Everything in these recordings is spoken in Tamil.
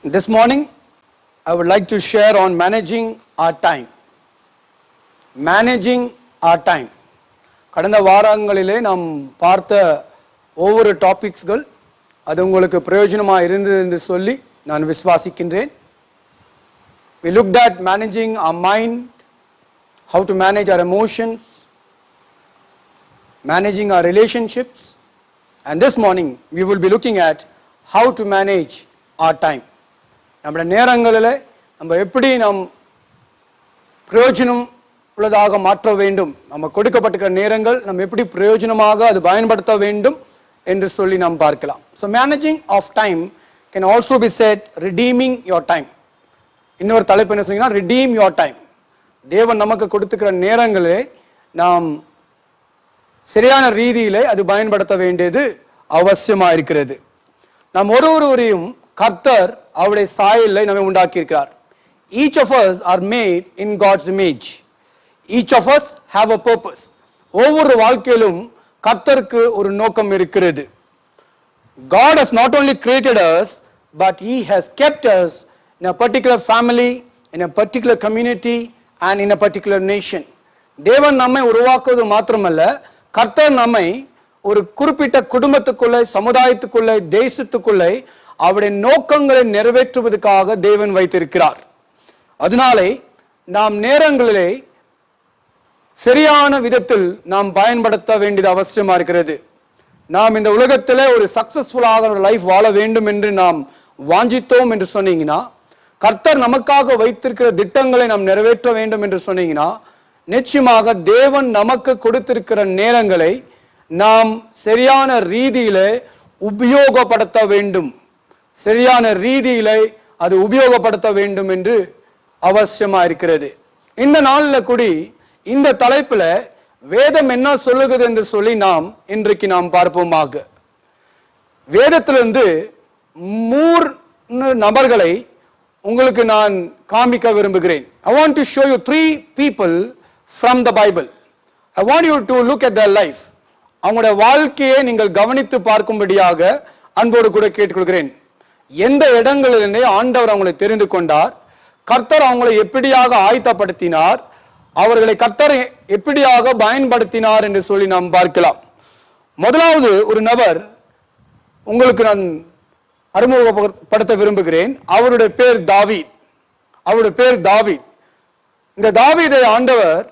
This morning, I would like to share on managing our time. Managing our time. கடந்த வாரங்களிலே நாம் பார்த்த ஒவ்வொரு டாபிக்ஸ்கள் அது உங்களுக்கு பிரயோஜனமாக இருந்தது என்று சொல்லி நான் விசுவாசிக்கின்றேன். We looked at managing our mind, how to manage our emotions, managing our relationships, and this morning we will be looking at how to manage our time. நம்முடைய நேரங்களில் நம்ம எப்படி நாம் பிரயோஜனம் உள்ளதாக மாற்ற வேண்டும், நம்ம கொடுக்கப்பட்டிருக்கிற நேரங்கள் நம்ம எப்படி பிரயோஜனமாக அது பயன்படுத்த வேண்டும் என்று சொல்லி நாம் பார்க்கலாம். So managing of time can also be said redeeming your time. இன்னொரு தலைப்பு என்ன சொன்னீங்கன்னா redeem your time. தேவன் நமக்கு கொடுத்துக்கிற நேரங்களே நாம் சரியான ரீதியிலே அது பயன்படுத்த வேண்டியது அவசியமாக இருக்கிறது. நாம் ஒருவரையும் கர்த்தர் அவருடைய சாயலை நம்மை உண்டாக்கி இருக்கிறார். Each of us are made in God's image. Each of us have a purpose. ஒவ்வொரு வாழ்க்கையிலும் கர்த்தருக்கு ஒரு நோக்கம் இருக்கிறது. God has not only created us, but He has kept us in a particular family, in a particular community, and in a particular nation. தேவன் நம்மை உருவாக்குவது மாத்திரமல்ல, கர்த்தர் நம்மை ஒரு குறிப்பிட்ட குடும்பத்துக்குள்ளே, சமுதாயத்துக்குள்ளே, தேசத்துக்குள்ளே அவருடைய நோக்கங்களை நிறைவேற்றுவதற்காக தேவன் வைத்திருக்கிறார். அதனாலே நாம் நேரங்களிலே சரியான விதத்தில் நாம் பயன்படுத்த வேண்டியது அவசியமா இருக்கிறது. நாம் இந்த உலகத்திலே ஒரு சக்சஸ்ஃபுல்லாக ஒரு லைஃப் வாழ வேண்டும் என்று நாம் வாஞ்சித்தோம் என்று சொன்னீங்கன்னா, கர்த்தர் நமக்காக வைத்திருக்கிற திட்டங்களை நாம் நிறைவேற்ற வேண்டும் என்று சொன்னீங்கன்னா, நிச்சயமாக தேவன் நமக்கு கொடுத்திருக்கிற நேரங்களை நாம் சரியான ரீதியிலே உபயோகப்படுத்த வேண்டும். சரியான ரீதியிலே அது உபயோகப்படுத்த வேண்டும் என்று அவசியமா இருக்கிறது. இந்த நாளில் கூடி இந்த தலைப்புல வேதம் என்ன சொல்லுகிறது என்று சொல்லி நாம் இன்றைக்கு நாம் பார்ப்போமாக. வேதத்திலிருந்து 3 நபர்களை உங்களுக்கு நான் காமிக்க விரும்புகிறேன். I want to show you 3 people from the Bible. I want you to look at their life. அவங்களுடைய வாழ்க்கையை நீங்கள் கவனித்து பார்க்கும்படியாக அன்போடு கூட கேட்டுக்கொள்கிறேன். எந்த இடங்களிலே ஆண்டவர் அவங்களை தெரிந்து கொண்டார், கர்த்தர் அவங்களை எப்படியாக ஆயத்தப்படுத்தினார், அவர்களை கர்த்தர் எப்படியாக பயன்படுத்தினார் என்று சொல்லி நாம் பார்க்கலாம். முதலாவது ஒரு நபர் உங்களுக்கு நான் அறிமுகப்படுத்த விரும்புகிறேன். அவருடைய பேர் தாவீத். அவருடைய பேர் தாவீத். இந்த தாவீதை ஆண்டவர்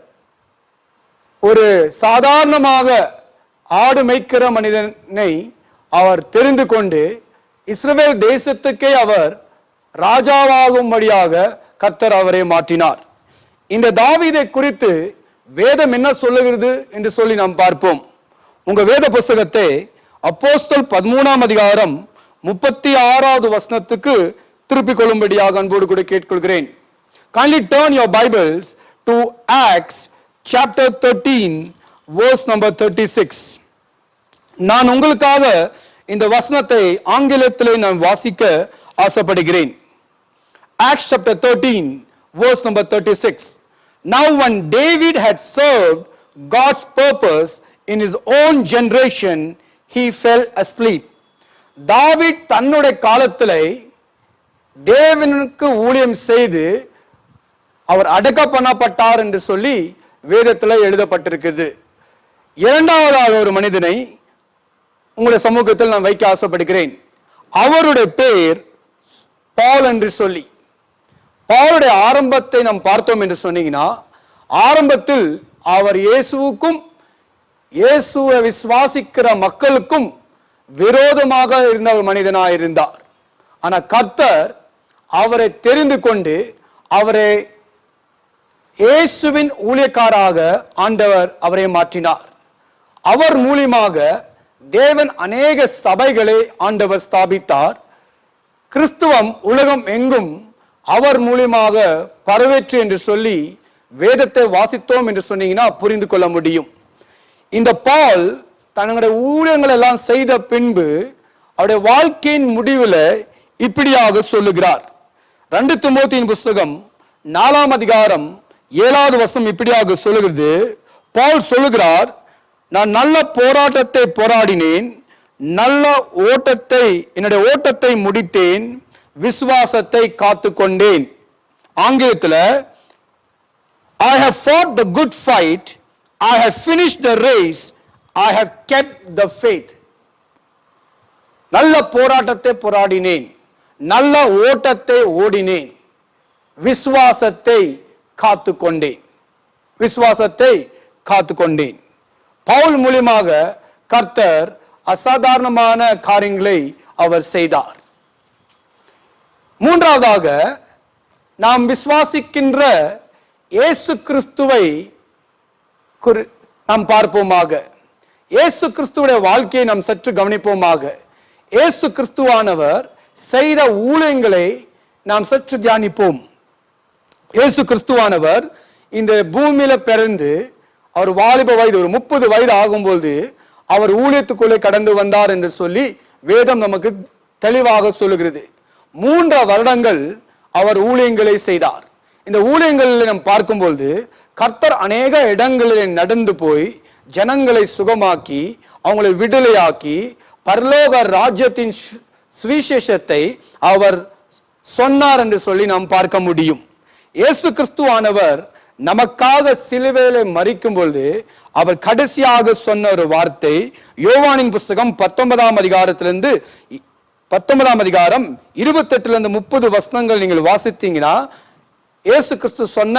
ஒரு சாதாரணமாக ஆடு மேய்க்கிற மனிதனை அவர் தெரிந்து கொண்டு இஸ்ரவேல் தேசத்துக்கே அவர் ராஜாவாகும்படியாக கர்த்தர் அவரை மாற்றினார். இந்த தாவீதை குறித்து வேதம் என்ன சொல்லுகிறது என்று சொல்லி நாம் பார்ப்போம். உங்க வேத புஸ்தகத்தை அப்போஸ்தலர் 13ஆம் அதிகாரம் 36வது வசனத்துக்கு திருப்பிக் கொள்ளும்படியாக அன்போடு கூட கேட்டுக்கொள்கிறேன். Kindly turn your Bibles to Acts chapter 13 verse number 36. நான் உங்களுக்காக இந்த வசனத்தை ஆங்கிலத்திலே நான் வாசிக்க ஆசைப்படுகிறேன். Acts chapter 13 verse number 36. Now when David had served God's purpose in his own generation, he fell asleep. David தன்னுடைய காலத்திலே தேவனுக்கு ஊழியம் செய்து அவர் அடக்கம் பண்ணப்பட்டார் என்று சொல்லி வேதத்தில் எழுதப்பட்டிருக்கிறது. இரண்டாவதாக ஒரு மனிதனை உங்களுடைய சமூகத்தில் நான் வைக்க ஆசைப்படுகிறேன். அவருடைய பேர் பால் என்று சொல்லி. பாலுடைய ஆரம்பத்தை நாம் பார்த்தோம் என்று சொன்னீங்கன்னா, ஆரம்பத்தில் அவர் இயேசுவுக்கும் இயேசுவை விசுவாசிக்கிற மக்களுக்கும் விரோதமாக இருந்த ஒரு மனிதனாக இருந்தார். ஆனால் கர்த்தர் அவரை தெரிந்து கொண்டு அவரை இயேசுவின் ஊழியக்காராக ஆண்டவர் அவரை மாற்றினார். அவர் மூலமாக தேவன் அநேக சபைகளை ஆண்டவர் ஸ்தாபித்தார். கிறிஸ்துவம் உலகம் எங்கும் அவர் மூலமாக பரவேற்று என்று சொல்லி வேதத்தை வாசித்தோம் என்று சொன்னீங்கன்னா புரிந்து கொள்ள முடியும். இந்த பால் தன்னுடைய ஊழியங்கள் எல்லாம் செய்த பின்பு அவருடைய வாழ்க்கையின் முடிவில் இப்படியாக சொல்லுகிறார். 2 தீமோத்தேயுவின் புஸ்தகம் 4ஆம் அதிகாரம் 7வது வசனம் இப்படியாக சொல்லுகிறது. பால் சொல்லுகிறார், நான் நல்ல போராட்டத்தை போராடினேன், நல்ல ஓட்டத்தை என்னுடைய ஓட்டத்தை முடித்தேன், விசுவாசத்தை காத்துக்கொண்டேன். ஆங்கிலத்தில் I have fought the good fight, I have finished the race, I have kept the faith. நல்ல போராட்டத்தை போராடினேன், நல்ல ஓட்டத்தை ஓடினேன், விசுவாசத்தை காத்துக்கொண்டேன். விசுவாசத்தை காத்துக்கொண்டேன். பவுல் மூலமாக கர்த்தர் அசாதாரணமான காரியங்களை அவர் செய்தார். மூன்றாவதாக நாம் விசுவாசிக்கின்ற இயேசு கிறிஸ்துவை நாம் பார்ப்போமாக. இயேசு கிறிஸ்துவுடைய வாழ்க்கையை நாம் சற்று கவனிப்போமாக. இயேசு கிறிஸ்துவானவர் செய்த ஊழியங்களை நாம் சற்று தியானிப்போம். இயேசு கிறிஸ்துவானவர் இந்த பூமியில பிறந்து அவர் வாலிப வயது ஒரு 30 வயது ஆகும்போது அவர் ஊழியத்துக்குள்ளே கடந்து வந்தார் என்று சொல்லி வேதம் நமக்கு தெளிவாக சொல்லுகிறது. 3 வருடங்கள் அவர் ஊழியங்களை செய்தார். இந்த ஊழியங்களில் நாம் பார்க்கும்போது கர்த்தர் அநேக இடங்களில் நடந்து போய் ஜனங்களை சுகமாக்கி அவங்களை விடுதலையாக்கி பரலோக ராஜ்யத்தின் சுவிசேஷத்தை அவர் சொன்னார் என்று சொல்லி நாம் பார்க்க முடியும். இயேசு கிறிஸ்துவானவர் நமக்காக சிலுவையிலே மரிக்கும் பொழுது அவர் கடைசியாக சொன்ன ஒரு வார்த்தை யோவானின் புஸ்தகம் 19ஆம் அதிகாரத்திலிருந்து 19ஆம் அதிகாரம் 28லிருந்து 30 வசனங்கள் நீங்கள் வாசித்தீங்கன்னா இயேசு கிறிஸ்து சொன்ன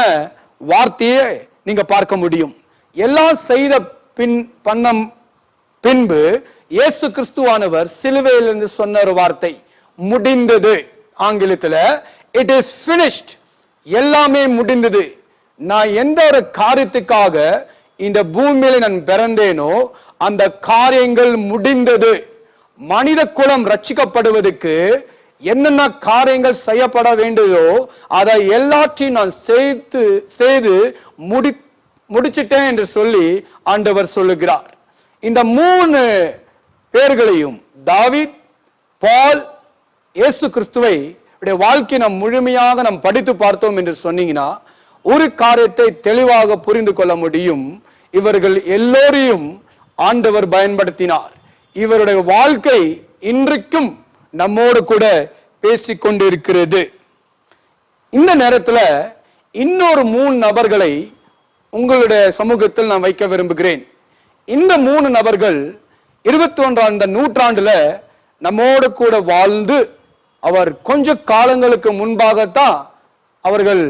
வார்த்தையை நீங்க பார்க்க முடியும். எல்லாம் செய்த பின்பு இயேசு கிறிஸ்துவானவர் சிலுவையிலிருந்து சொன்ன ஒரு வார்த்தை முடிந்தது. ஆங்கிலத்தில் இட் இஸ் finished. எல்லாமே முடிந்தது. நான் எந்த ஒரு காரியத்துக்காக இந்த பூமியில நான் பிறந்தேனோ அந்த காரியங்கள் முடிந்தது. மனித குலம் ரட்சிக்கப்படுவதற்கு என்னென்ன காரியங்கள் செய்யப்பட வேண்டியதோ அதை எல்லாத்தையும் நான் செய்து முடிச்சிட்டேன் என்று சொல்லி ஆண்டவர் சொல்லுகிறார். இந்த 3 பேர்களையும் தாவீத், பால், இயேசு கிறிஸ்துவை வாழ்க்கை நாம் முழுமையாக நாம் படித்து பார்த்தோம் என்று சொன்னீங்கன்னா ஒரு காரியத்தை தெளிவாக புரிந்து கொள்ள முடியும். இவர்கள் எல்லோரையும் ஆண்டவர் பயன்படுத்தினார். இவருடைய வாழ்க்கை இன்றைக்கும் நம்மோடு கூட பேசிக்கொண்டிருக்கிறது. இந்த நேரத்தில் இன்னொரு 3 நபர்களை உங்களுடைய சமூகத்தில் நான் வைக்க விரும்புகிறேன். இந்த 3 நபர்கள் 21ஆம் நூற்றாண்டுல நம்மோடு கூட வாழ்ந்து அவர் கொஞ்ச காலங்களுக்கு முன்பாகத்தான் அவர்கள்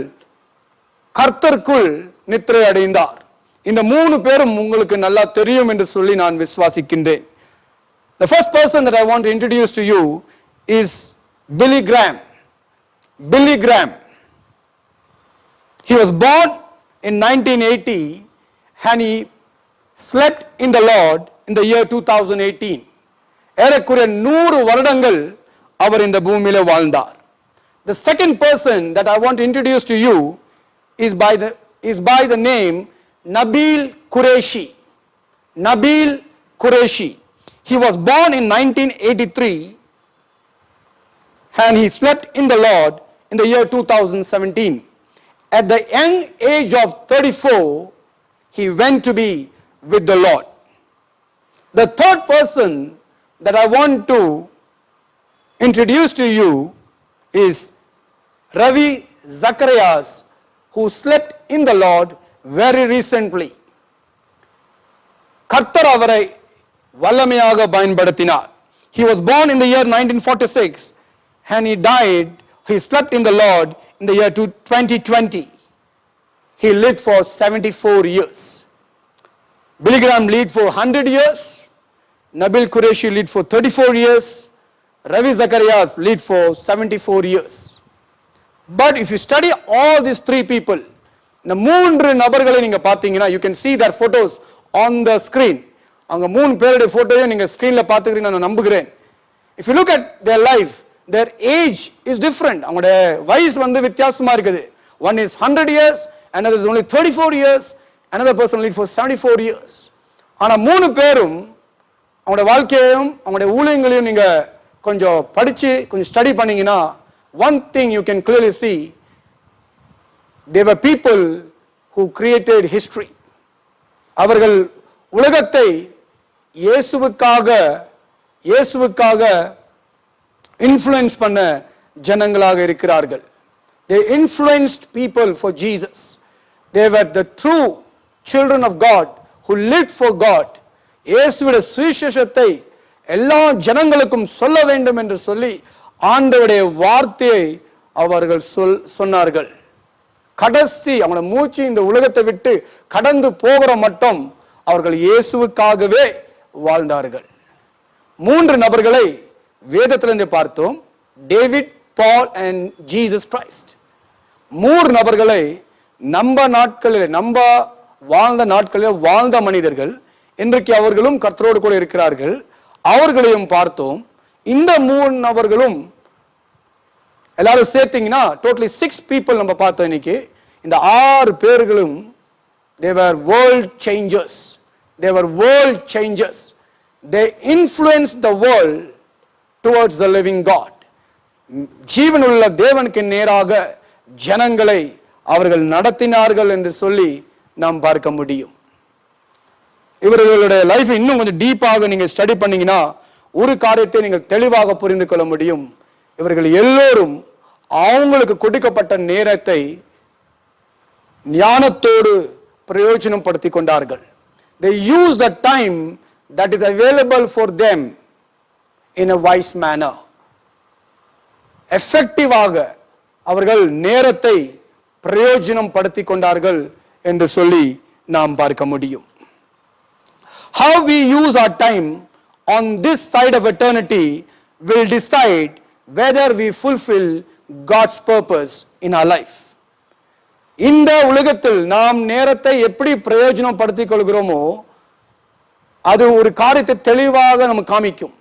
கர்த்தருக்குள் நித்திரை அடைந்தார். இந்த 3 பேரும் உங்களுக்கு நல்லா தெரியும் என்று சொல்லி நான் விசுவாசிக்கின்றேன். The first person that I want to introduce to you is Billy Graham. Billy Graham. He was born in 1980 and he slept in the Lord in the year 2018. ஏறக்குறைய 100 வருடங்கள் அவர் இந்த பூமியில வாழ்ந்தார். The second person that I want to introduce to you is by the name Nabil Qureshi. Nabil Qureshi. He was born in 1983 and he slept in the Lord in the year 2017. At the young age of 34, he went to be with the Lord. The third person that I want to introduce to you is Ravi Zacharias, who slept in the Lord very recently. கர்த்தர் அவரை வல்லமையாக பயன்படுத்தினார். He was born in the year 1946 and he slept in the Lord in the year 2020. He lived for 74 years. Billy Graham lived for 100 years. Nabil Qureshi lived for 34 years. Ravi Zacharias lived for 74 years. But if you study all these 3 people, இந்த 3 நபர்களை நீங்க பாத்தீங்கன்னா you can see their photos on the screen. அவங்க 3 பேருடைய போட்டோவை நீங்க ஸ்கிரீன்ல பாத்துக்கிறீங்க நான் நம்புகிறேன். If you look at their life, their age is different. அவங்களுடைய வயசு வித்தியாசமா இருக்குது. One is 100 years, another is only 34 years, another person lived for 74 years. ஆனா 3 பேரும் அவங்களுடைய வாழ்க்கையையும் அவங்களுடைய ஊழியங்களையும் நீங்க கொஞ்சம் படிச்சு கொஞ்சம் ஸ்டடி பண்ணீங்கன்னா one thing you can clearly see, they were people who created history. அவர்கள் உலகத்தை இயேசுவுக்காக இன்ஃப்ளூயன்ஸ் பண்ண ஜனங்களாக இருக்கிறார்கள். They influenced people for Jesus. They were the true children of God who lived for God. இயேசுவுடைய சுவிசேஷத்தை எல்லா ஜனங்களுக்கும் சொல்ல வேண்டும் என்று சொல்லி ஆண்டவருடைய வார்த்தையை அவர்கள் சொன்னார்கள். கடைசி அவங்களோட மூச்சு இந்த உலகத்தை விட்டு கடந்து போகிற மட்டும் அவர்கள் இயேசுவுக்காகவே வாழ்ந்தார்கள். 3 நபர்களை வேதத்திலிருந்து பார்த்தோம். David, Paul and Jesus Christ. 3 நபர்களை நம்ம வாழ்ந்த நாட்களில் வாழ்ந்த மனிதர்கள். இன்றைக்கு அவர்களும் கர்த்தரோடு கூட இருக்கிறார்கள். அவர்களையும் பார்த்தோம். இந்த 3 நபர்களும் எல்லாரும் சேர்த்தீங்கன்னா டோட்டலி 6 people நம்ம பார்த்தோம் இன்னைக்கு. இந்த 6 பேர்களும் they were world changers. They influenced the world towards the living God. ஜீவனுள்ள தேவனுக்கு நேராக ஜனங்களை அவர்கள் நடத்தினார்கள் என்று சொல்லி நாம் பார்க்க முடியும். இவர்களுடைய லைஃப் இன்னும் கொஞ்சம் டீப்பாக நீங்க ஸ்டடி பண்ணீங்கன்னா ஒரு காரியத்தை நீங்கள் தெளிவாக புரிந்து கொள்ள முடியும். இவர்கள் எல்லோரும் அவங்களுக்கு கொடுக்கப்பட்ட நேரத்தை ஞானத்தோடு பிரயோஜனம் படுத்தி கொண்டார்கள். They use the time that is available for them in a wise manner. எஃபெக்டிவாக அவர்கள் நேரத்தை பிரயோஜனம் படுத்தி கொண்டார்கள் என்று சொல்லி நாம் பார்க்க முடியும். How we use our time on this side of eternity will decide whether we fulfill God's purpose in our life. இந்த உலகத்தில் நாம் நேரத்தை எப்படி பிரயோஜனம் படுத்திக் கொள்கிறோமோ அது ஒரு காரியத்தை தெளிவாக நமக்கு காமிக்கும்.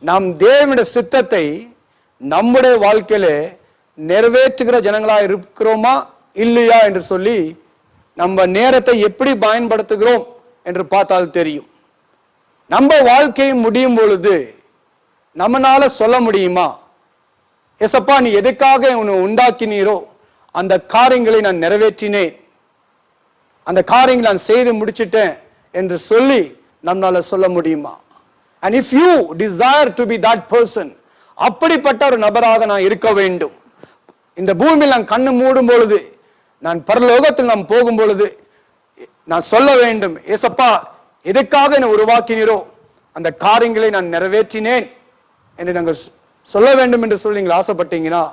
நாம் தேவனுடைய சித்தத்தை நம்முடைய வாழ்க்கையில நிறைவேற்றுகிற ஜனங்களாக இருக்கிறோமா இல்லையா என்று சொல்லி நம்ம நேரத்தை எப்படி பயன்படுத்துகிறோம் என்று பார்த்தால் தெரியும். நம்ம வாழ்க்கை முடியும் பொழுது நம்மனால சொல்ல முடியுமா, ஏசப்பா நீ எதுக்காக உன்னை உண்டாக்கினீரோ அந்த காரியங்களை நான் நிறைவேற்றினேன், அந்த காரியங்களை நான் செய்து முடிச்சிட்டேன் என்று சொல்லி நம்மளால சொல்ல முடியுமா? And if you desire to be that person, அப்படிப்பட்ட ஒரு நபராக நான் இருக்க வேண்டும். இந்த பூமியில் நான் கண்ணு மூடும் பொழுது, நான் பரலோகத்தில் நாம் போகும் பொழுது நான் சொல்ல வேண்டும், ஏசப்பா எதுக்காக என்னை உருவாக்கினீரோ அந்த காரியங்களை நான் நிறைவேற்றினேன் என்று நாங்கள் சொல்ல வேண்டும் என்று சொல்லி நீங்கள் ஆசைப்பட்டீங்கன்னா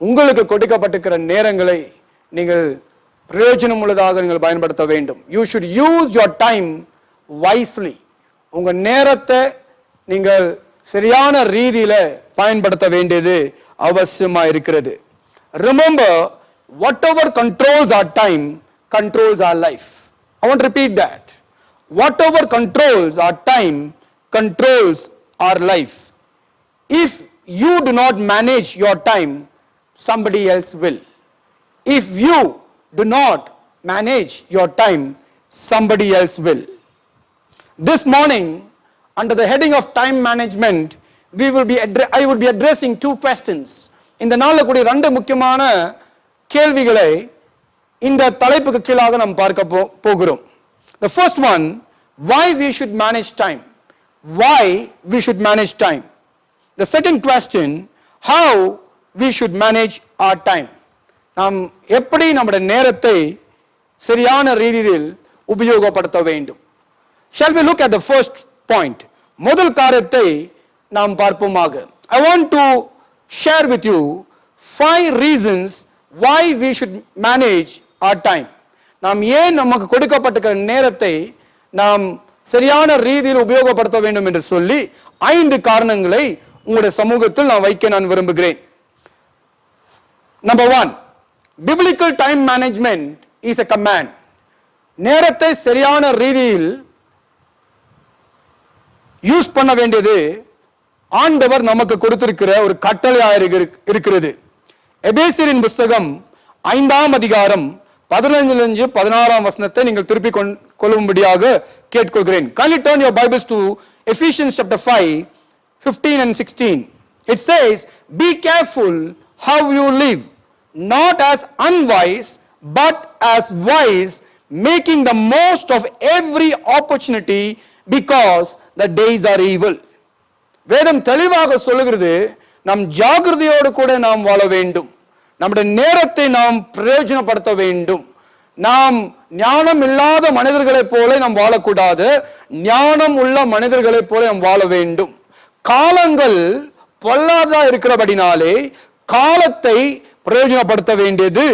உங்களுக்கு கொடுக்கப்பட்டிருக்கிற நேரங்களை நீங்கள் பிரயோஜனம் உள்ளதாக நீங்கள் பயன்படுத்த வேண்டும். You should use your time wisely. உங்க நேரத்தை நீங்கள் சரியான ரீதியில பயன்படுத்த வேண்டியது அவசியமா இருக்கிறது. Remember, whatever controls our time controls our life. I want to repeat that. Whatever controls our time controls our life. If you do not manage your time, somebody else will. If you do not manage your time, somebody else will. This morning, under the heading of time management, I would be addressing 2 questions. இந்த நாள்ல கூடிய 2 முக்கியமான கேள்விகளை இந்த தலைப்புக்கு கீழாக நாம் பார்க்க போகிறோம். The first one, why we should manage time. Why we should manage time. The second question, how we should manage our time. நாம் எப்படி நம்முடைய நேரத்தை சரியான ரீதியில் உபயோகப்படுத்த வேண்டும். Shall we look at the first point? முதல் காரியத்தை நாம் பார்ப்போமாக. I want to share with you 5 reasons why we should manage our time. நாம் ஏன் நமக்கு கொடுக்கப்பட்டிருக்கிற நேரத்தை நாம் சரியான ரீதியில் உபயோகப்படுத்த வேண்டும் என்று சொல்லி 5 காரணங்களை உங்களுடைய சமூகத்தில் நான் வைக்க நான் விரும்புகிறேன். Number 1, biblical time management is a command. நேரத்தை சரியான ரீதியில் யூஸ் பண்ண வேண்டியது ஆண்டவர் நமக்கு கொடுத்திருக்கிற ஒரு கட்டளையாக இருக்கிறது. எபேசியரின் புத்தகம் 5ஆம் அதிகாரம் 15-16 வசனத்தை நீங்கள் திருப்பிக் கொள்ளும்படியாக கேட்டுக்கொள்கிறேன். Kindly turn your Bibles to Ephesians chapter 5:15 and 16. It says, be careful how you live, not as unwise but as wise, making the most of every opportunity because the days are evil. வேதம் தெளிவாக சொல்லுகிறது, நாம் ஜாகிரதையோடு கூட நாம் வாழ வேண்டும். நம்முடைய நேரத்தை நாம் பிரயோஜனப்படுத்த வேண்டும். நாம் ஞானம் இல்லாத மனிதர்களைப் போல நாம் வாழக்கூடாது, ஞானம் உள்ள மனிதர்களைப் போல நாம் வாழ வேண்டும். காலங்கள் பொல்லாததா இருக்கிறபடினாலே காலத்தை பிரயோஜனப்படுத்த வேண்டியது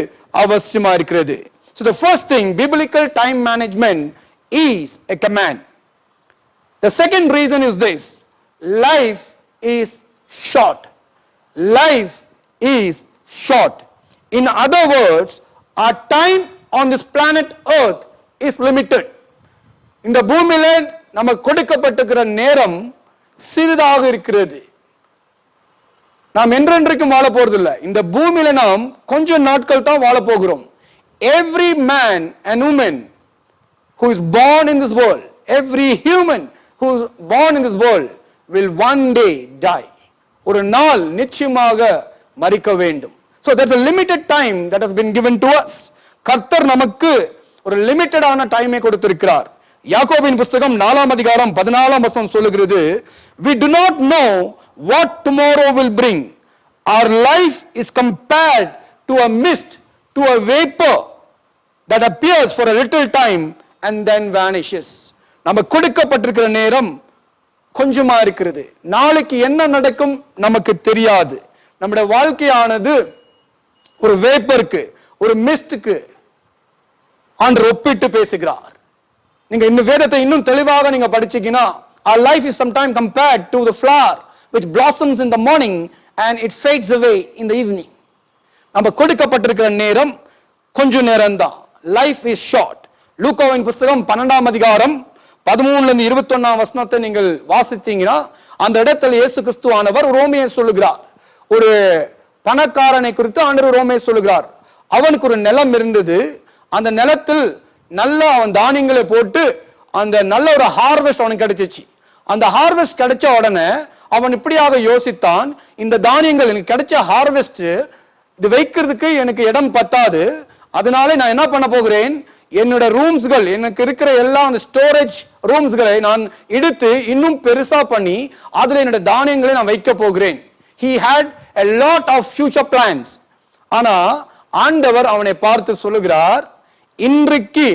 அவசியமா இருக்கிறது. So the first thing, biblical time management is a command. The second reason is this: life is short. Life is short. In other words, our time on this planet earth is limited. இந்த பூமியில நமக்கு கொடுக்கப்பட்டிருக்கிற நேரம் சிறிதாக இருக்கிறது. நாம் என்றென்றைக்கும் வாழ போறதில்லை. இந்த பூமியில நாம் கொஞ்ச நாட்கள் தான் வாழ போகிறோம். Every man and woman who is born in this world, every human who is born in this world will one day die. ஒரு நாள் நிச்சயமாக மரிக்க வேண்டும். So there's a limited time that has been given to us. கர்த்தர் நமக்கு ஒரு லிமிட்டடான டைமை கொடுத்திருக்கிறார். யாக்கோபின் புத்தகம் 4ஆம் அதிகாரம் 14ஆம் வசனம் சொல்லுகிறது, we do not know what tomorrow will bring. Our life is compared to a mist, to a vapor that appears for a little time and then vanishes. நம்ம கொடுக்கப்பட்டிருக்கிற நேரம் கொஞ்சமா இருக்கிறது. நாளைக்கு என்ன நடக்கும் நமக்கு தெரியாது. நம்முடைய வாழ்க்கையானது ஒரு வேப்பருக்கு, ஒரு மிஸ்டுக்கு ஆண்டவர் ஒப்பிட்டு பேசுகிறார். நீங்க இந்த வேதத்தை இன்னும் தெளிவாக நீங்க படிச்சீங்கன்னா, our life is sometimes compared to the flower which blossoms in the morning and it fades away in the evening. நம்ம கொடுக்கப்பட்டிருக்கிற நேரம் கொஞ்ச நேரம் தான். Life is short. லூக்காவின் புத்தகம் 12ஆம் அதிகாரம் 13ல இருந்து 21ஆம் வசனத்தை நீங்கள் வாசித்தீங்கன்னா, அந்த இடத்துல இயேசு கிறிஸ்துவானவர் ரோமையை சொல்லுகிறார். ஒரு பணக்காரனை குறித்து ஆண்டவர் ரோமையை சொல்லுகிறார். அவனுக்கு ஒரு நிலம் இருந்தது. அந்த நிலத்தில் நல்ல அவன் தானியங்களை போட்டு அந்த நல்ல ஒரு ஹார்வெஸ்ட் அவனுக்கு கிடைச்சிச்சு. அந்த ஹார்வெஸ்ட் கிடைச்ச உடனே அவன் இப்படியாக யோசித்தான், இந்த தானியங்கள் எனக்கு கிடைச்ச ஹார்வெஸ்ட் இது வைக்கிறதுக்கு எனக்கு இடம் பத்தாது, அதனால நான் என்ன பண்ண போகிறேன், என்னோட ரூம்ஸ்கள், எனக்கு இருக்கிற எல்லா அந்த ஸ்டோரேஜ் ரூம்ஸ்களை நான் எடுத்து இன்னும் பெருசா பண்ணி அதுல என்னோட தானியங்களை நான் வைக்க போகிறேன். He had a lot of future plans. ஆனா ஆண்டவர் அவனை பார்த்து சொல்லுகிறார், இன்றைக்கு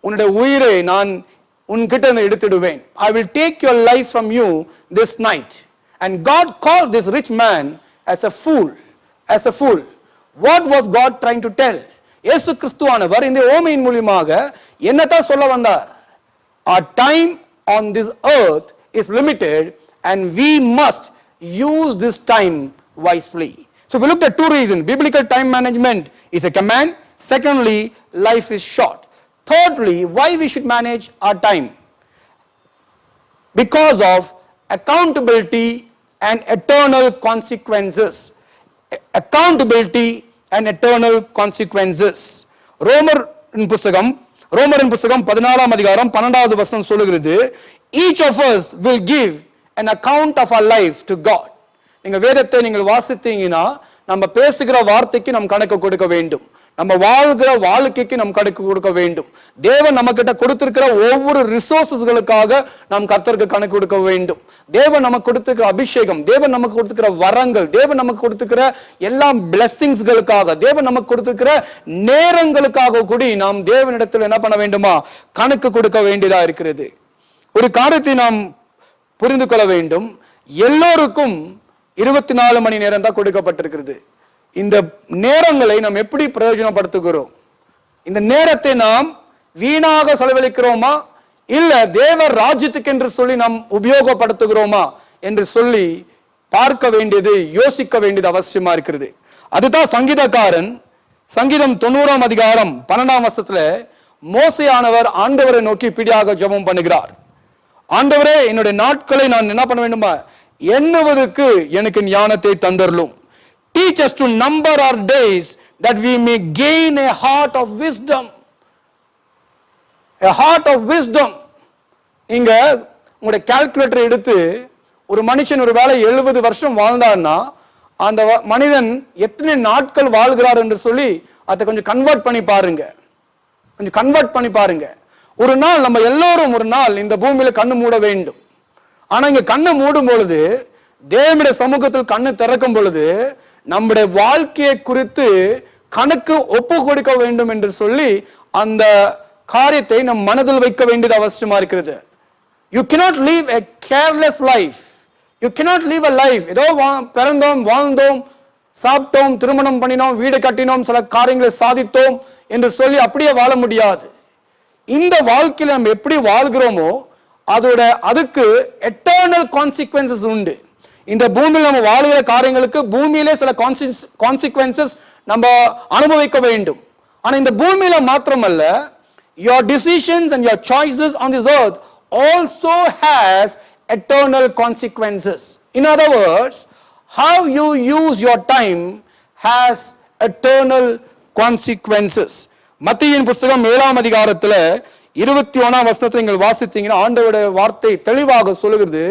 உன்னுடைய உயிரை நான் உன்கிட்ட இருந்து எடுத்துடுவேன். I will take your life from you this night. And God called this rich man as a fool. As a fool. What was God trying to tell? இயேசு கிறிஸ்துவானவர் இந்த ஓமையின் மூலமாக என்னதான் சொல்ல வந்தார்? Our time on this earth is limited and we must use this time wisely. So we looked at two reasons. Biblical time management is a command. Secondly, life is short. Thirdly, why we should manage our time? Because of accountability and eternal consequences. Accountability and eternal consequences. ரோமரின் புத்தகம் 14ஆம் அதிகாரம் 12வது வசனம் சொல்லுகிறது, each of us will give an account of our life to God. நீங்க வேதத்தை நீங்கள் வாசித்தீங்கன்னா, நம்ம பேசுகிற வார்த்தைக்கு நாம் கணக்கு கொடுக்க வேண்டும். நம்ம வாழ்கிற வாழ்க்கைக்கு நாம் கணக்கு கொடுக்க வேண்டும். தேவன் நம்ம கிட்ட கொடுத்திருக்கிற ஒவ்வொரு ரிசோர்சஸ்களுக்காக நாம் கர்த்தருக்கு கணக்கு கொடுக்க வேண்டும். தேவன் நமக்கு கொடுத்திருக்கிற அபிஷேகம், தேவன் நமக்கு கொடுத்திருக்கிற வரங்கள், தேவன் நமக்கு கொடுத்திருக்கிற எல்லா பிளெஸிங்ஸ்களுக்காக, தேவன் நமக்கு கொடுத்திருக்கிற நேரங்களுக்காக கூடி நாம் தேவனிடத்தில் என்ன பண்ண வேண்டுமா, கணக்கு கொடுக்க வேண்டியதா இருக்கிறது. ஒரு காரியத்தை நாம் புரிந்து கொள்ள வேண்டும். எல்லோருக்கும் 24 மணி நேரம் தான் கொடுக்கப்பட்டிருக்கிறது. இந்த நேரங்களை நாம் எப்படி பிரயோஜனப்படுத்துகிறோம்? இந்த நேரத்தை நாம் வீணாக செலவழிக்கிறோமா, இல்ல தேவ ராஜ்யத்துக்கு என்று சொல்லி நாம் உபயோகப்படுத்துகிறோமா என்று சொல்லி பார்க்க வேண்டியது, யோசிக்க வேண்டியது அவசியமா இருக்கிறது. அதுதான் சங்கீதக்காரன் சங்கீதம் 90ஆம் அதிகாரம் 12ஆம் வசனத்துல மோசேயானவர் ஆண்டவரை நோக்கி இப்படியாக ஜெபம் பண்ணுகிறார், ஆண்டவரே என்னுடைய நாட்களை நான் என்ன பண்ண வேண்டுமா, எண்ணுவதற்கு எனக்கு ஞானத்தை தந்தருளும். Teach us to number our days that we may gain a heart of wisdom. A heart of wisdom. இங்க உங்களுடைய கால்குலேட்டர் எடுத்து ஒரு மனுஷன் ஒரு வேளை 70 வருஷம் வாழ்ந்தார்னா அந்த மனிதன் எத்தனை நாட்கள் வாழ்கிறார் என்று சொல்லி அதை கொஞ்சம் கன்வெர்ட் பண்ணி பாருங்க. கொஞ்சம் கன்வெர்ட் பண்ணி பாருங்க. ஒரு நாள் நம்ம எல்லோரும் ஒரு நாள் இந்த பூமியில கண்ணு மூட வேண்டும். ஆனா இங்க கண்ணை மூடும் பொழுது தேவனுடைய சமூகத்தில் கண்ணு திறக்கும் பொழுது நம்முடைய வாழ்க்கையை குறித்து கணக்கு ஒப்பு கொடுக்க வேண்டும் என்று சொல்லி அந்த காரியத்தை நம் மனதில் வைக்க வேண்டியது அவசியமா இருக்கிறது. You cannot live a careless life. You cannot live a life ஏதோ பிறந்தோம், வாழ்ந்தோம், சாப்பிட்டோம், திருமணம் பண்ணினோம், வீடு கட்டினோம், சில காரியங்களை சாதித்தோம் என்று சொல்லி அப்படியே வாழ முடியாது. இந்த வாழ்க்கையில நம்ம எப்படி வாழ்கிறோமோ அதுக்கு எட்டர்னல் கான்சிக்வன்சஸ் உண்டு. இந்த பூமியில் நம்ம வாழுகிற காரியங்களுக்கு பூமியிலே சில கான்சிக்வன்சஸ் நம்ம அனுபவிக்க வேண்டும். ஆனா இந்த பூமியில மாத்திரமல்ல, your decisions and your choices on this earth also has eternal consequences. In other words, how you use your time has eternal consequences. மத்தேயுவின் புத்தகம் 7ஆம் அதிகாரத்துல 21ஆம் வசனத்தை நீங்கள் வாசித்தீங்கன்னா ஆண்டவருடைய வார்த்தை தெளிவாக சொல்லுகிறது,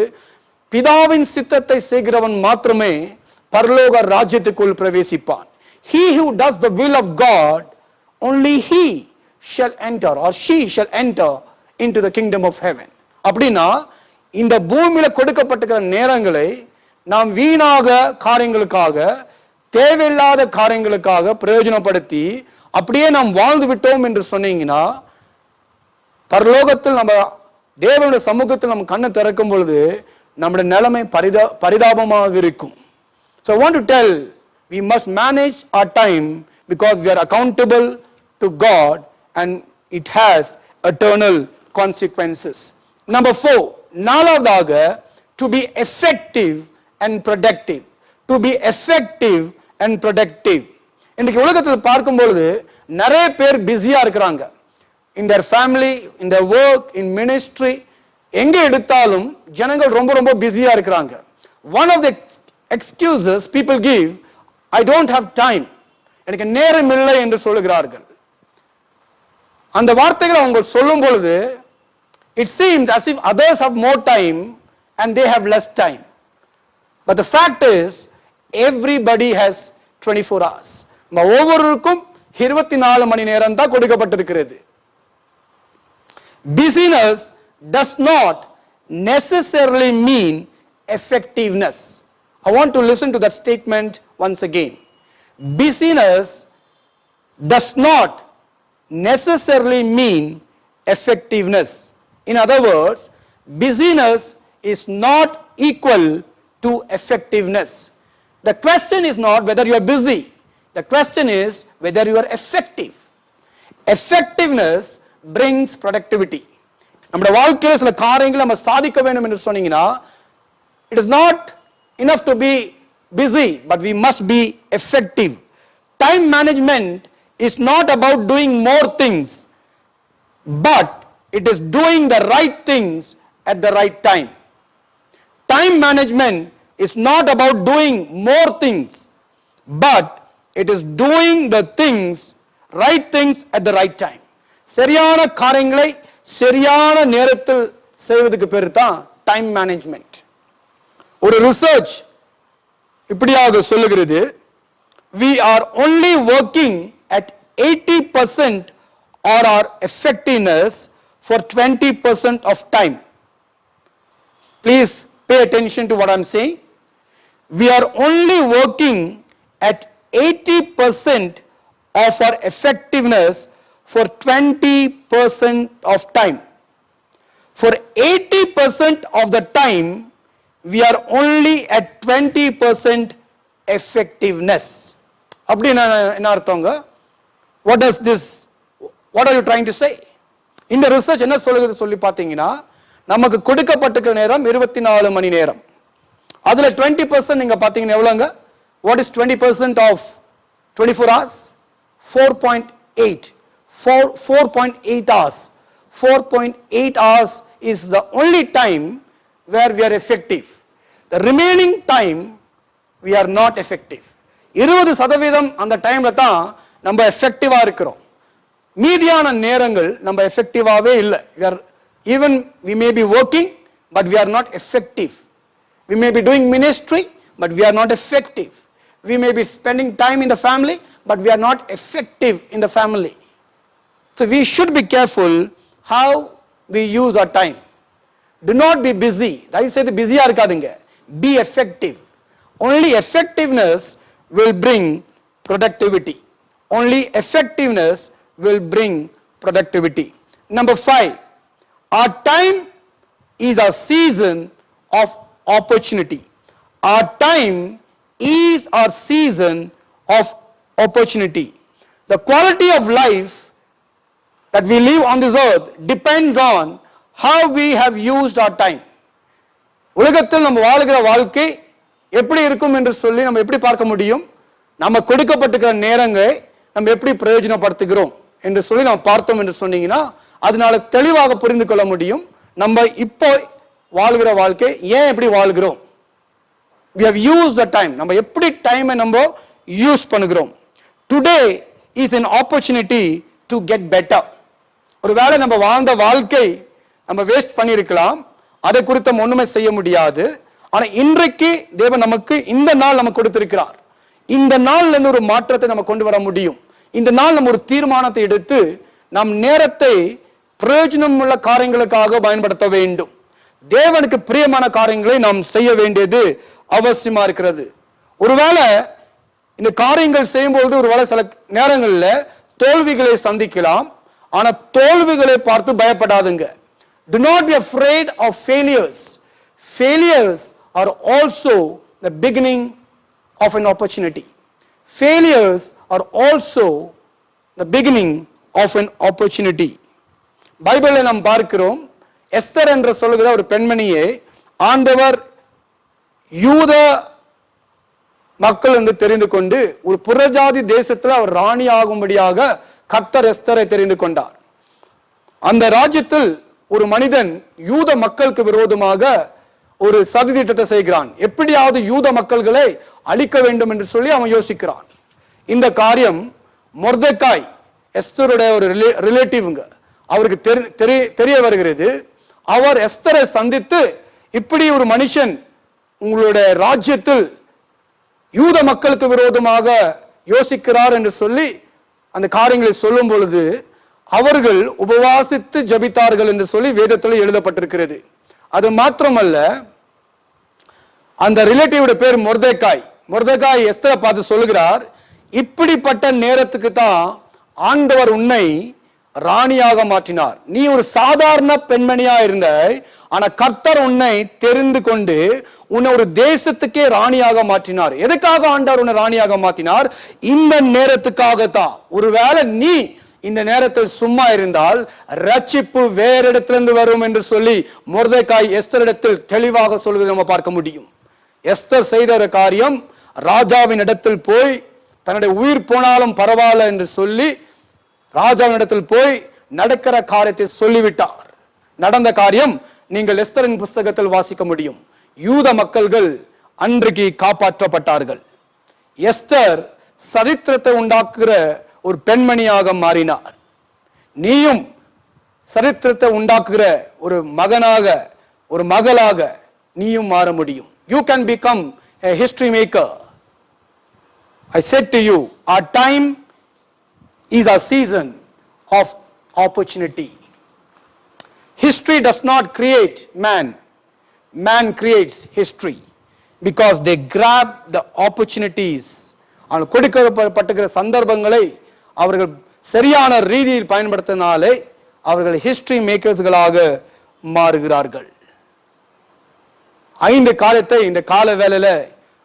பிதாவின் சித்தத்தை செய்கிறவன் மாத்திரமே பரலோக ராஜ்யத்துக்குள் பிரவேசிப்பான். He who does the will of God, only he shall enter or she shall enter into the kingdom of heaven. அப்படின்னா இந்த பூமியில கொடுக்கப்பட்டிருக்கிற நேரங்களை நாம் வீணாக காரியங்களுக்காக, தேவையில்லாத காரியங்களுக்காக பிரயோஜனப்படுத்தி அப்படியே நாம் வாழ்ந்து விட்டோம் என்று சொன்னீங்கன்னா பரலோகத்தில் நம்ம தேவனுடைய சமூகத்தில் நம்ம கண்ணை திறக்கும் பொழுது நம்முடைய நிலைமை பரிதாபமாக இருக்கும். So I want to tell, we must manage our time because we are accountable to God and it has eternal consequences. Number 4, நாலாவதாக, to be effective and productive. To be effective and productive. இன்னைக்கு உலகத்தில் பார்க்கும்பொழுது நிறைய பேர் பிஸியா இருக்கிறாங்க. In their family, in their work, in ministry, எங்க எடுத்தாலும் ஜனங்கள் ரொம்ப ரொம்ப பிஸியா இருக்கிறாங்க. One of the excuses people give, I don't have time. எனக்கு நேரம் இல்லை என்று சொல்லுகிறார்கள். அந்த வார்த்தைகளை அவங்க சொல்லும் பொழுது it seems as if others have more time and they have less time. But the fact is everybody has 24 hours. ஒவ்வொருவருக்கும் 24 மணி நேரம் தான் கொடுக்கப்பட்டிருக்கிறது. Busyness does not necessarily mean effectiveness. I want to listen to that statement once again. Busyness does not necessarily mean effectiveness. In other words, busyness is not equal to effectiveness. The question is not whether you are busy. The question is whether you are effective. Effectiveness brings productivity. நம்முடைய வாழ்க்கையில் சில காரியங்களை நம்ம சாதிக்க வேண்டும் என்று சொன்னீங்கன்னா it is not enough to be busy, but we must be effective. Time management is not about doing more things, but it is doing the right things at the right time. Time management is not about doing more things, but it is doing the right things at the right time. சரியான காரியங்களை சரியான நேரத்தில் செய்வதற்கு பேர் தான் டைம் மேனேஜ்மெண்ட். ஒரு ரிசர்ச் இப்படியாக சொல்லுகிறது, we are only working at 80% or our effectiveness for 20% of time. Please pay attention to what I'm saying. We are only working at 80% of our effectiveness for 20% of time. For 80% of the time, we are only at 20% effectiveness. அப்படின்னா என்ன அர்த்தங்க? What are you trying to say? இந்த ரிசர்ச் என்ன சொல்லுகிறது சொல்லி பார்த்தீங்கன்னா, நமக்கு கொடுக்கப்பட்டிருக்கிற நேரம் 24 மணி நேரம். அதுல 20% நீங்க பார்த்தீங்கன்னா எவ்வளவுங்க? What is 20% of 24 hours? 4.8. 4.8 hours. 4.8 hours is the only time where we are effective. The remaining time we are not effective. 20% அந்த டைம்ல தான் நம்ம எஃபெக்டிவா இருக்கிறோம். மீதியான நேரங்கள் நம்ம எஃபெக்டிவாவே இல்லை. We may be working but we are not effective. We may be doing ministry but we are not effective. We may be spending time in the family but we are not effective in the family. So we should be careful how we use our time. Do not be busy. தயவு செய்து பிஸியா இருக்காதீங்க. Be effective. Only effectiveness will bring productivity. Only effectiveness will bring productivity. Number 5, our time is a season of opportunity. Our time is our season of opportunity. The quality of life that we live on this earth depends on how we have used our time. உலகத்தில் நம்ம வாழுகிற வாழ்க்கை எப்படி இருக்கும் என்று சொல்லி நம்ம எப்படி பார்க்க முடியும்? நம்ம கொடுக்கப்பட்டிருக்கிற நேரங்களை நம்ம எப்படி பிரயோஜனப்படுத்துகிறோம் என்று சொல்லி நம்ம பார்த்தோம் என்று சொன்னீங்கன்னா அதனால தெளிவாக புரிந்து கொள்ள முடியும் நம்ம இப்போ வாழுகிற வாழ்க்கை ஏன் எப்படி வாழ்கிறோம். we have used the time. நம்ம எப்படி டைமை நம்ம யூஸ் பண்ணுகிறோம். today is an opportunity to get better. ஒருவேளை நம்ம வாழ்ந்த வாழ்க்கை நம்ம வேஸ்ட் பண்ணியிருக்கலாம், அதை குறித்து ஒண்ணுமே செய்ய முடியாது. ஆனா இன்றைக்கு தேவன் நமக்கு இந்த நாள் நமக்கு கொடுத்திருக்கிறார். இந்த நாள்ல இருந்து ஒரு மாற்றத்தை நம்ம கொண்டு வர முடியும். இந்த நாள் நம்ம ஒரு தீர்மானத்தை எடுத்து நம் நேரத்தை பிரயோஜனம் உள்ள காரியங்களுக்காக பயன்படுத்த வேண்டும். தேவனுக்கு பிரியமான காரியங்களை நாம் செய்ய வேண்டியது அவசியமா இருக்கிறது. ஒருவேளை இந்த காரியங்கள் செய்யும்போது ஒருவேளை சில நேரங்களில் தோல்விகளை சந்திக்கலாம். ஆனா தோல்விகளை பார்த்து பயப்படாதுங்க. Do not be afraid of failures. Failures are also the beginning of an opportunity. Failures are also the beginning of an opportunity. பைபிளில் நாம் பார்க்கிறோம், எஸ்தர் என்று சொல்லுகிற ஒரு பெண்மணியை ஆண்டவர் யூத மக்கள் என்று தெரிந்து கொண்டு ஒரு புறஜாதி தேசத்தில் அவர் ராணி ஆகும்படியாக கர்த்தர் எஸ்தரை தெரிந்து கொண்டார். அந்த ராஜ்யத்தில் ஒரு மனிதன் யூத மக்களுக்கு விரோதமாக ஒரு சதித்திட்டத்தை செய்கிறான். எப்படியாவது யூத மக்கள்களை அழிக்க வேண்டும் என்று சொல்லி அவன் யோசிக்கிறான். இந்த காரியம் மொர்தெக்காய் எஸ்தருடைய ஒரு ரிலேட்டிவ்ங்க அவருக்கு தெரிய வருகிறது. அவர் எஸ்தரை சந்தித்து இப்படி ஒரு மனுஷன் உங்களுடைய ராஜ்யத்தில் யூத மக்களுக்கு விரோதமாக யோசிக்கிறார் என்று சொல்லி அந்த காரியங்களை சொல்லும் பொழுது அவர்கள் உபவாசித்து ஜபித்தார்கள் என்று சொல்லி வேதத்தில் எழுதப்பட்டிருக்கிறது. அது மாத்திரமல்ல, அந்த ரிலேட்டிவோட பேர் மொர்தெக்காய். மொர்தெக்காய் எஸ்தரை பார்த்து சொல்லுகிறார், இப்படிப்பட்ட நேரத்துக்கு தான் ஆண்டவர் உன்னை ராணியாக மாற்றினார். நீ ஒரு சாதாரண பெண்மணியா இருந்த, ஆனா கர்த்தர் உன்னை தெரிந்து கொண்டு உன்னை ஒரு தேசத்துக்கே ராணியாக மாற்றினார். எதுக்காக ஆண்டவர் உன்னை ராணியாக மாற்றினார்? இந்த நேரத்துக்காகத்தான். ஒருவேளை நீ இந்த நேரத்தில் சும்மா இருந்தால் ரட்சிப்பு வேற இடத்திலிருந்து வரும் என்று சொல்லி மொர்தெக்காய் எஸ்தரிடத்தில் தெளிவாக சொல்வதை நம்ம பார்க்க முடியும். எஸ்தர் செய்த ஒரு காரியம், ராஜாவின் இடத்தில் போய் தன்னுடைய உயிர் போனாலும் பரவாயில்ல என்று சொல்லி ராஜாவின் இடத்தில் போய் நடக்கிற காரியத்தை சொல்லிவிட்டார். நடந்த காரியம் நீங்கள் எஸ்தரின் புஸ்தகத்தில் வாசிக்க முடியும். யூத மக்கள்கள் அன்றைக்கு காப்பாற்றப்பட்டார்கள். எஸ்தர் சரித்திரத்தை உண்டாக்குகிற ஒரு பெண்மணியாக மாறினார். நீயும் சரித்திரத்தை உண்டாக்குகிற ஒரு மகனாக, ஒரு மகளாக நீயும் மாற முடியும். You can become a history maker. I said to you, our time is a season of opportunity. History does not create man. Man creates history because they grab the opportunities. அவர்கள் கொடுக்கப்பட்டிருக்கிற சந்தர்ப்பங்களை அவர்கள் சரியான ரீதியில் பயன்படுத்தினாலே அவர்கள் ஹிஸ்டரி மேக்கர்ஸ்களாக மாறுகிறார்கள். 5 காரியத்தை இந்த கால வேளையில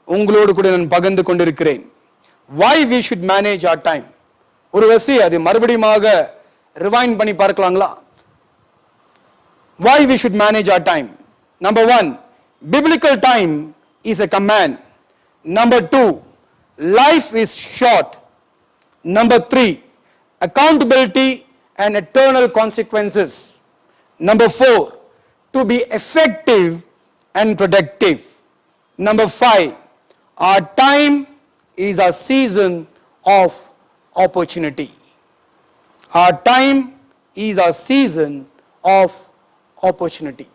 உங்களோடு கூட நான் பகிர்ந்து கொண்டிருக்கிறேன். Why we should manage our time. ஒரு வசி அது மறுபடியுமாக ரிவைண்ட் பண்ணி பார்க்கலாங்களா? Why we should manage our time. Number 1, biblical time is a command. Number 2, life is short. Number 3, accountability and eternal consequences. Number 4, to be effective and productive. Number 5, our time is a season of opportunity. Our time is a season of opportunity.